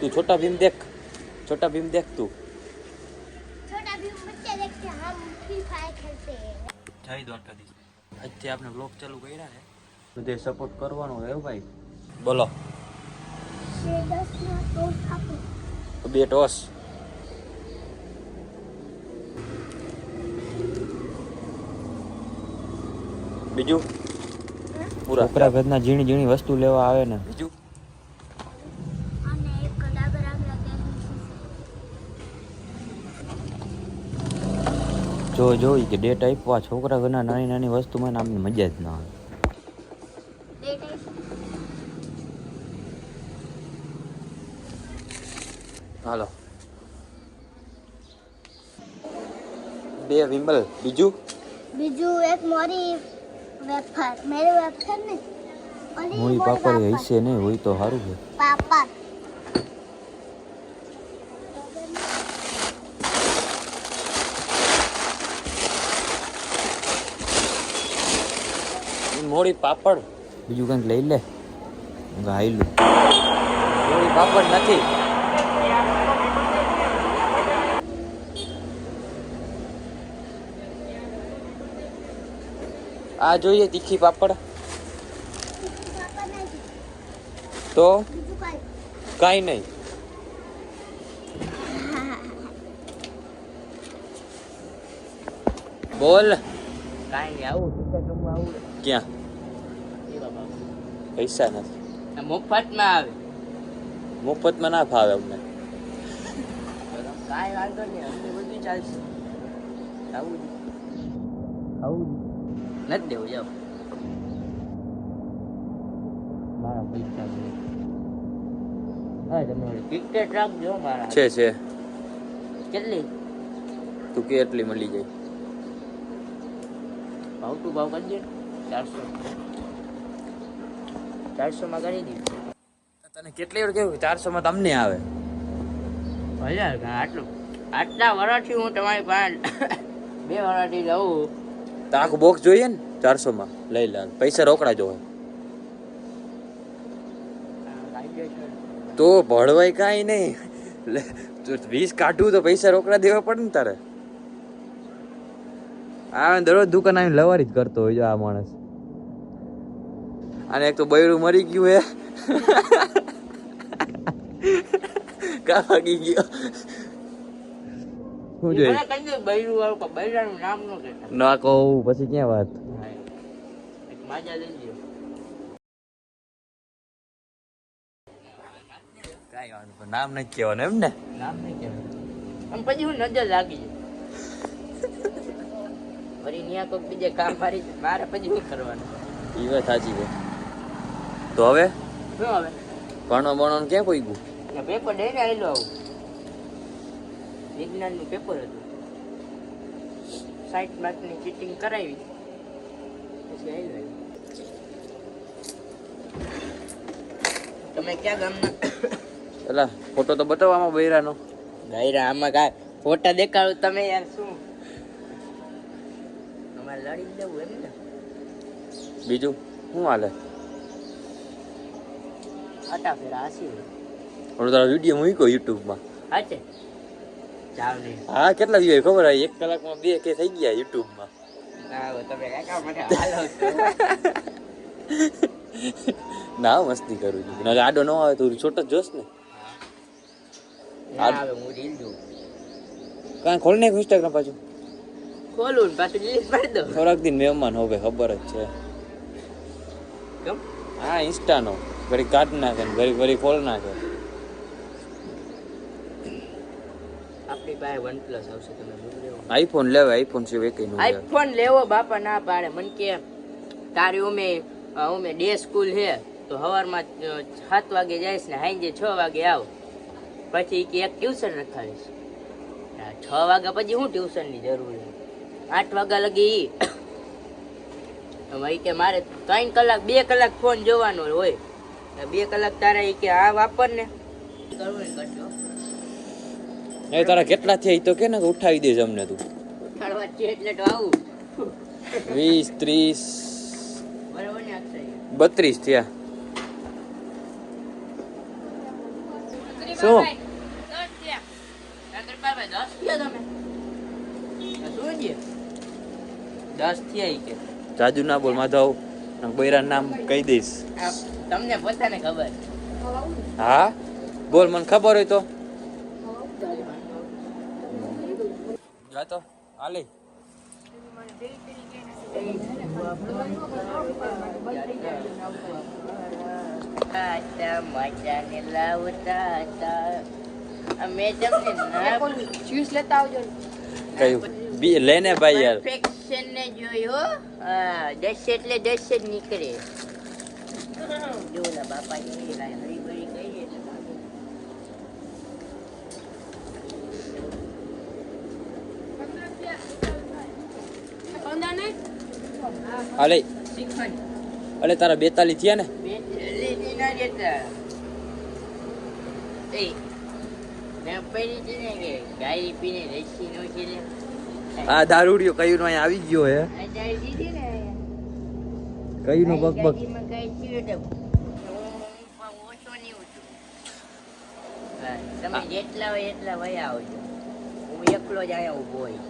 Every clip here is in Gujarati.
तू छोटा भीम देख तू छोटा भीम बच्चे देखते हैं, हम फ्री फायर खेलते हैं। જય દ્વારકાધીશ. આજથી આપણે બ્લોગ ચાલુ કર્યા છે, બધે સપોર્ટ કરવાનો હે ભાઈ. બોલો. 10 ના ટોસ આપો. 2 ટોસ. બીજું પૂરા છોકરા ઘરના ઝીણી ઝીણી વસ્તુ લેવા આવે ને. બીજું અને એક ડાબર આમલા જોઈ કે ડેટ આપ્યા છોકરા ઘરના નાની નાની વસ્તુમાં આમને મજા જ ના આવે. હાલો 2 વિમલ. બીજું એક મોરી વેફર મેરે વેફર ને મોરી પાપડ હશે નહીં હોય તો સારું છે. પાપડ મોરી પાપડ. બીજું કંઈક લઈ લે. ગાયલું મોરી પાપડ નથી. આ જોઈએ તીખી પાપડ. તો કાઈ નહીં. બોલ. કાઈ નહીં આવું ટિકિટ રમવા આવું. ક્યાં? પૈસા નથી. મફતમાં આવે. મફતમાં ના ફાવે અમને. કાંઈ વાંધો નહીં, અમને બધું ચાલશે. આવું નથી દેવું. જાઓ મારા પૈસા છે. હા તમે ટિકિટ રાખજો મારા. છે કેટલી? તું કે એટલી મળી જાય. ભાવ ટુ ભાવ કરજે. 400 માં કરી દીધું. તને કેટલી વાર કેવું 400 માં તમને આવે? આટલા વર્ષથી હું તમારી પાસે 2 વર્ષથી લઉં. તો આખું બોક્સ જોઈએ ને 400 માં લઈ લે. પૈસા રોકડા જોવે તો ભળવાય કાંઈ નહીં. 20 કાઢું તો પૈસા રોકડા દેવા પડે ને તારે. આ દરરોજ દુકાન આવીને લવારી જ કરતો હોય આ માણસ. અને એક તો બૈરું મરી ગયું હે. કા ભાગી ગયો. શું જોઈએ બૈરાનું નામ ન કહેતા. ના કહું પછી ક્યાં વાત. માજા લેજો. કાંઈ વાંધો નહીં, નામ નથી કહેવાનું એમ ને. નામ નહીં કહેવાનું. આમ પછી હું નજર લાગી જાય. વળી ન્યા કોઈક બીજે કામ મારે પછી શું કરવાનું? એ વાત સાચી છે. તો હવે શું હવે ભણવાનું ક્યાં કોઈ ગયું? પેપર લઈને આવેલો આવું. વિજ્ઞાનનું પેપર હતું. 60 માર્કની ચીટિંગ કરાવી પછી આવેલો. તમે ક્યાં ગામના? પેલા ફોટો તો બતાવવામાં બૈરાનો. ગાયરા આમાં કાંઈ ફોટા દેખાડું તમે યાર શું? અમારે લડી દેવું એમ ને. બીજું શું હાલે? આટા ફેરા હાસી થોડો તારો વિડીયો મૂક્યો યુટ્યુબમાં. હા છે ચાલ નહીં. હા કેટલા વ્યૂ ખબર? 1 કલાકમાં 2K થઈ ગયા યુટ્યુબમાં. ના તમે કાકા મને હાલો છો. ના મસ્તી કરું છું. ના આડો ન આવે તો છોટો જોશ ને. ના હવે હું રીલ જોઉં. કાંઈ ખોલ નાખ ઇન્સ્ટાગ્રામ પાછું. ખોલું ને પાછું ડિલીટ કરી દો. થોડાક દિન મહેમાન હવે ખબર જ છે. કેમ? હા ઇન્સ્ટાનો ઘડી કાઢ નાખે ને ઘડી ખોલ નાખે. આપણી પાસે OnePlus આવશે. તમે લેવો આઈફોન લેવાય. આઈફોન સિવાય કઈ નહીં. આઈફોન લેવો બાપા ના પાડે. મને કે તારી ઉમે ડે સ્કૂલ છે તો સવારમાં 7 વાગે જઈશ ને સાંજે 6 વાગે આવ. પછી કે એક ટ્યુશન રખાવીશ. 6 વાગ્યા પછી હું ટ્યુશનની જરૂર છે? 8 વાગ્યા લગી હવે કે મારે 3 કલાક 2 કલાક ફોન જોવાનો હોય. 2 કલાક તારે કે આ વાપર ને કરવું કરજો. એ તારા કેટલા થયા એ તો કે ને ઉઠાવી દેજ અમને. તું ઉઠાડવા છે એટલે તો આવું. 20 30 બરાબર ને અક્ષય? 32 થયા. શું? જાજુ ના બોલ માધવ, બૈરા નામ કહી દઈશ. તમને પોતાને ખબર. હા બોલ, મને ખબર હોય તો. જા તો હાલે. મજાને લાવતા હતા અમે તમને જ્યુસ લેતા આવજો. કયું લેને ભાઈ યાર. પરફેક્શન ને જોયો. હા 10 એટલે 10 જ નીકળે. જો ના બાપા ની હરી ભરી ગઈ એટલે હાલે. શીખણ અલે તારા 42 થયા ને? બેટલી ના જતા એ ને પડી છે ને કે ગાડી પીને રસી નો છે ને. આ દારૂડિયો કયું નો અહીં આવી ગયો હે. આ જાય દીધી ને કયું નો બક બક. ગાડીમાં કઈ થયું તો હું ઓછો નહીં ઉઠું. હા, તમે જેટલા હોય એટલા વયા આવજો. હું એકલો જ અહીંયા ઊભો હોય.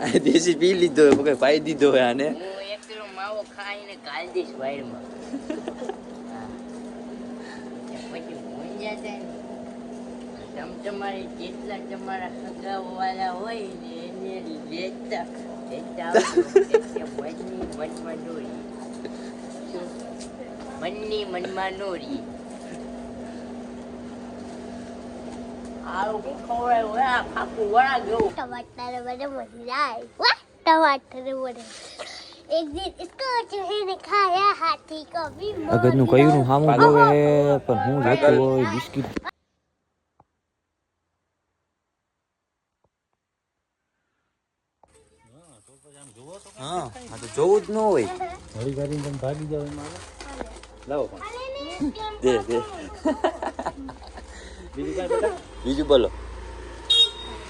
આ દેશી પી લીધો હે, કઈ પાઈ દીધો હે આને. હું એકલો માવો ખાઈને ગાળ દઈશ વાયરમાં. હા. પછી મૂંઝા જાય ને તમારે જેટલા તમારા સગાવાળા હોય ને એને લેતા મનની મનમાં નોરી આવું ખવડાય આખું વડા ગયું. टमाटर बड़े मजा आए वाह टमाटर बड़े एक दिन इसको चूहे ने खाया हाथी को भी અગર નું કયું નું હામું જોવે હે પણ હું લેતો હોય બિસ્કિટ. હા આ તો જોવું જ ન હોય. હળી કરીને તમે ભાગી જાવ એમાં લાવો પણ દે દે બીજું કાંઈ બેટા બીજું બોલો.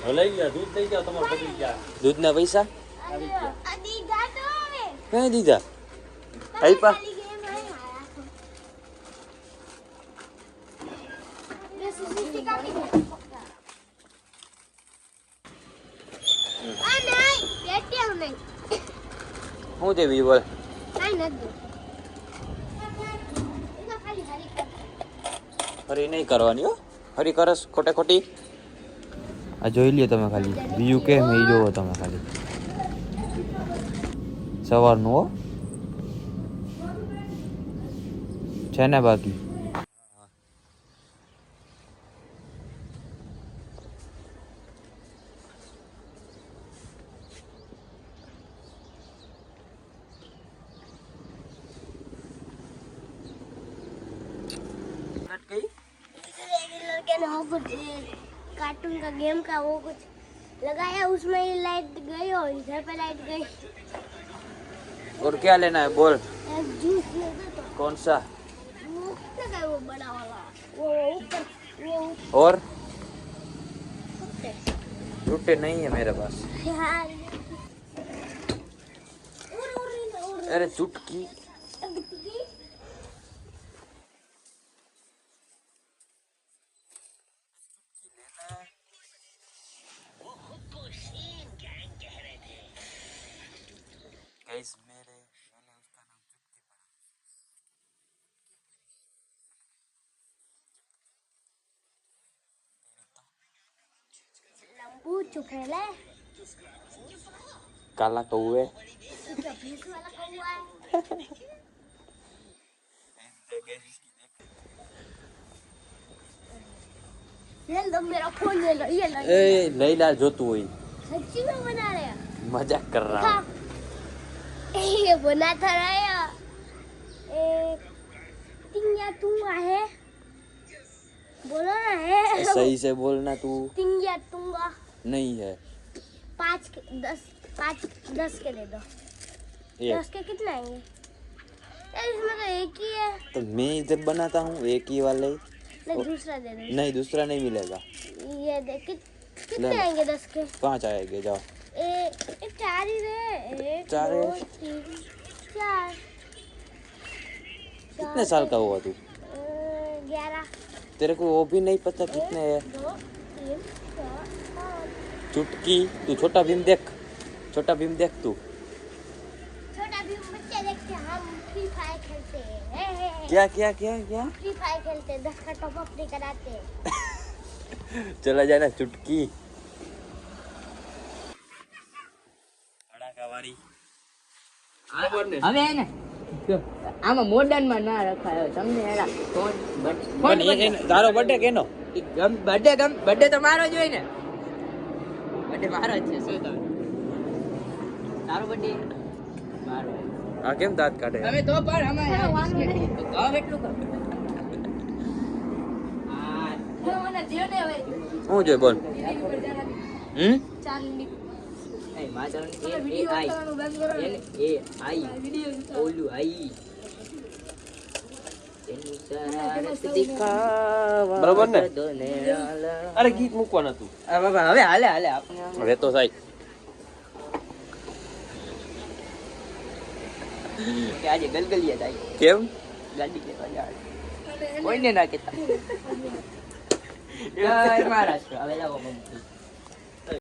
હવે લઈ ગયા દૂધ લઈ જાઓ તમારે બધી ગયા દૂધના પૈસા આવી ગયા अभी जातो हमें કઈ દીધા? આઈપા खाली गेम है आया तो ये सुजुकी का भी आ नहीं बैठे हम नहीं હું તે બીજું બોલ. नहीं नहीं इसको खाली हरी कर હરી નહીં કરવાની હો. હરી કરસ ખોટે ખોટી. આ જોઈ લ્યો તમે ખાલી બીજું કેમ એ જોવો તમે ખાલી સવારનું હો છે ને બાકી. रेगुलर के ना वो कुछ कार्टून का गेम का वो कुछ लगाया उसमें ही लाइट गई और इधर पे लाइट गई और क्या लेना है बोल. एक जूस लेना तो कौन सा वो लगा वो बड़ा वाला वो ऊपर वो और ऊपर टूटे नहीं है मेरे पास. यार अरे चुटकी गाइस मैंने उसका नाम चुटकी पड़ा. लंबू चुकेला काला कौवे भैंस वाला कौवा है ले लो मेरा फोन ले लो ये लो ए लैला જોતું હોય. सच्ची में बना रहे हैं मजाक कर रहा हाँ। हूँ. ये बना था रहा ए तिंगा तुंगा है बोलो ना है सही से बोलना तू. तिंगा तुंगा नहीं है 5 10 के दे दो ये 10 के कितने आएंगे यार इसमें तो एक ही है तो मैं इधर बनाता हूँ एक ही वाले. नहीं दूसरा दे दो नहीं दूसरा नहीं मिलेगा. ये दे कितने ले लो. आएंगे 10 के 5 आएंगे जाओ. ए 4 ही रहे 1 चार 2 है. 3 4 कितने साल का हुआ तू? 11 तेरे को वो भी नहीं पता कितने है 2 3 4 5 चुटकी तू छोटा भीम देख छोटा भीम देख तू छोटा भी बच्चे देखते हैं, हम फ्री फायर खेलते हैं। क्या क्या क्या क्या फ्री फायर खेलते हैं, 10 का टॉप अप नहीं कराते हैं। चला जाए ना चुटकी વાળી હવે એને જો, આમાં મોડર્ન માં ના રખાયો તમને એના ફોન પણ તારો બર્થડે કેનો બર્થડે તો મારો જ હોય ને, બર્થડે મારો જ છે. શું તમે તારો બર્થડે મારો આ કેમ દાંત કાઢે હવે તો પણ અમારે ગાવ એટલું કર મને જે ને હવે હું જોઈ બોલ એ માધવ એ આઈ એ આઈ ઓલું આઈ એનું શરારત દિખાવા બરાબર ને? દોને અરે ગીત મૂકવાનું હતું. બાબા હવે હાલે હાલે આપણે હવે તો સાહેબ કે આજે ગલગલિયા થાય કેમ ગાડી કે જાય કોઈને ના કહેતા જય મહારાષ્ટ્ર. હવે લાવો મમ્મી